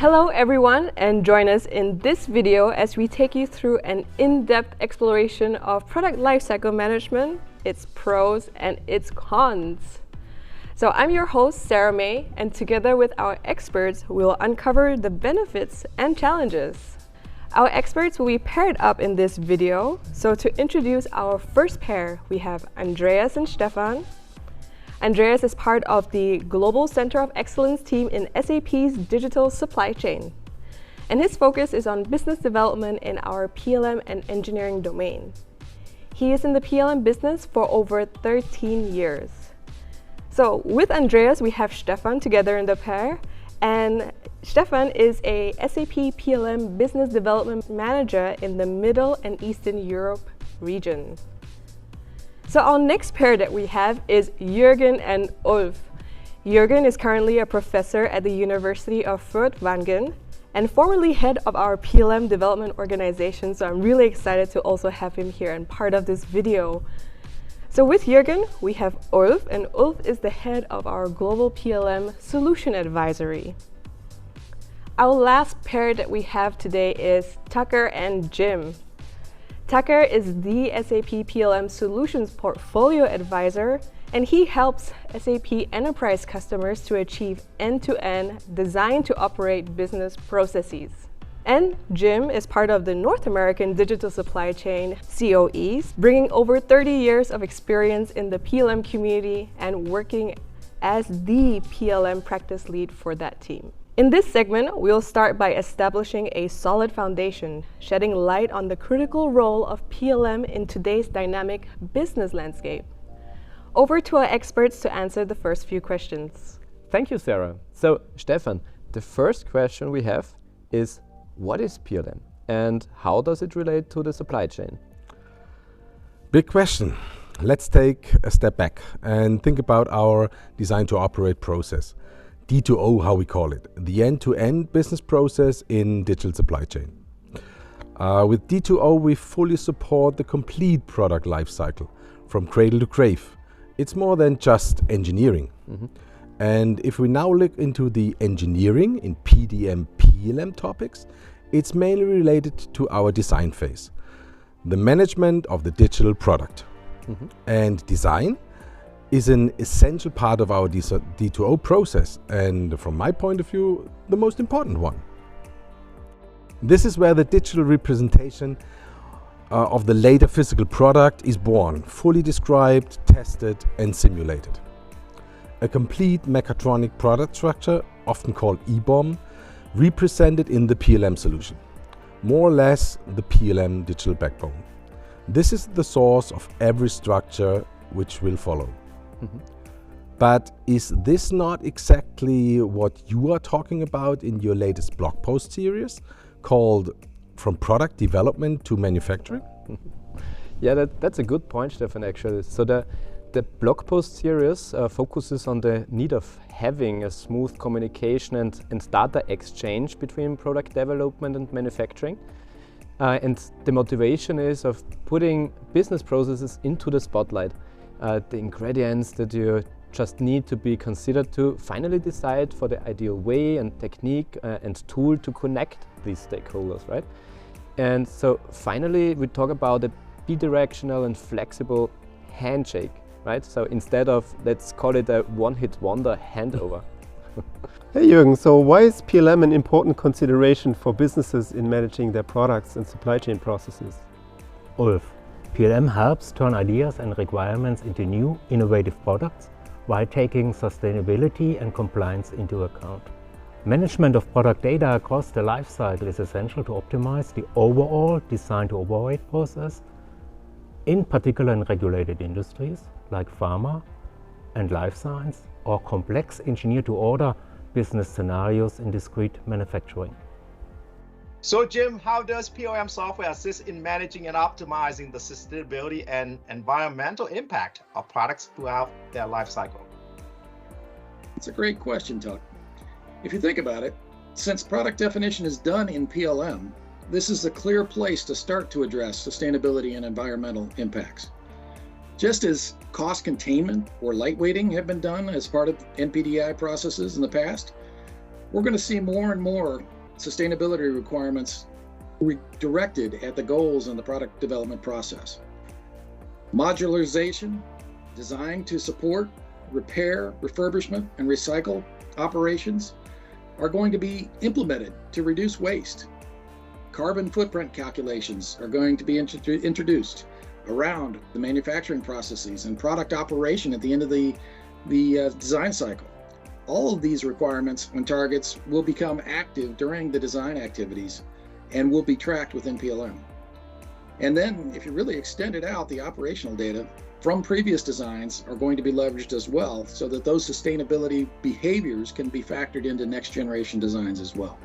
Hello everyone, and join us in this video as we take you through an in-depth exploration of product lifecycle management, its pros and its cons. So I'm your host, Sarah May, and together with our experts, we will uncover the benefits and challenges. Our experts will be paired up in this video. So to introduce our first pair, we have Andreas and Stefan. Andreas is part of the Global Center of Excellence team in SAP's digital supply chain. And his focus is on business development in our PLM and engineering domain. He is in the PLM business for over 13 years. So with Andreas, we have Stefan together in the pair. And Stefan is a SAP PLM Business Development Manager in the Middle and Eastern Europe region. So our next pair that we have is Juergen and Ulf. Juergen is currently a professor at the University of Furtwangen and formerly head of our PLM development organization. So I'm really excited to also have him here and part of this video. So with Juergen, we have Ulf, and Ulf is the head of our Global PLM Solution Advisory. Our last pair that we have today is Thuc and Jim. Thuc is the SAP PLM Solutions Portfolio Advisor, and he helps SAP enterprise customers to achieve end-to-end design-to-operate business processes. And Jim is part of the North American digital supply chain COEs, bringing over 30 years of experience in the PLM community and working as the PLM practice lead for that team. In this segment, we'll start by establishing a solid foundation, shedding light on the critical role of PLM in today's dynamic business landscape. Over to our experts to answer the first few questions. Thank you, Sarah. So, Stefan, the first question we have is, what is PLM and how does it relate to the supply chain? Big question. Let's take a step back and think about our design to operate process. D2O, how we call it, the end-to-end business process in digital supply chain. With D2O, we fully support the complete product lifecycle from cradle to grave. It's more than just engineering. And if we now look into the engineering in PDM, PLM topics, it's mainly related to our design phase, the management of the digital product. And design is an essential part of our D2O process, and from my point of view, the most important one. This is where the digital representation of the later physical product is born, fully described, tested, and simulated. A complete mechatronic product structure, often called EBOM, represented in the PLM solution. More or less the PLM digital backbone. This is the source of every structure which will follow. But is this not exactly what you are talking about in your latest blog post series called From Product Development to Manufacturing? Yeah, that's a good point, Stefan, actually. So the blog post series focuses on the need of having a smooth communication and data exchange between product development and manufacturing. And the motivation is of putting business processes into the spotlight. The ingredients that you just need to be considered to finally decide for the ideal way and technique and tool to connect these stakeholders, right? And so finally, we talk about a bidirectional and flexible handshake, right? So instead of, let's call it a one-hit wonder handover. Hey Juergen, so why is PLM an important consideration for businesses in managing their products and supply chain processes? Ulf, PLM helps turn ideas and requirements into new, innovative products while taking sustainability and compliance into account. Management of product data across the life cycle is essential to optimize the overall design-to-operate process, in particular in regulated industries like pharma and life science, or complex engineer-to-order business scenarios in discrete manufacturing. So Jim, how does PLM software assist in managing and optimizing the sustainability and environmental impact of products throughout their life cycle? It's a great question, Thuc. If you think about it, since product definition is done in PLM, this is a clear place to start to address sustainability and environmental impacts. Just as cost containment or lightweighting have been done as part of NPDI processes in the past, we're going to see more and more sustainability requirements directed at the goals in the product development process. Modularization, designed to support repair, refurbishment, and recycle operations, are going to be implemented to reduce waste. Carbon footprint calculations are going to be introduced around the manufacturing processes and product operation at the end of the design cycle. All of these requirements and targets will become active during the design activities and will be tracked within PLM. And then if you really extend it out, the operational data from previous designs are going to be leveraged as well, so that those sustainability behaviors can be factored into next generation designs as well.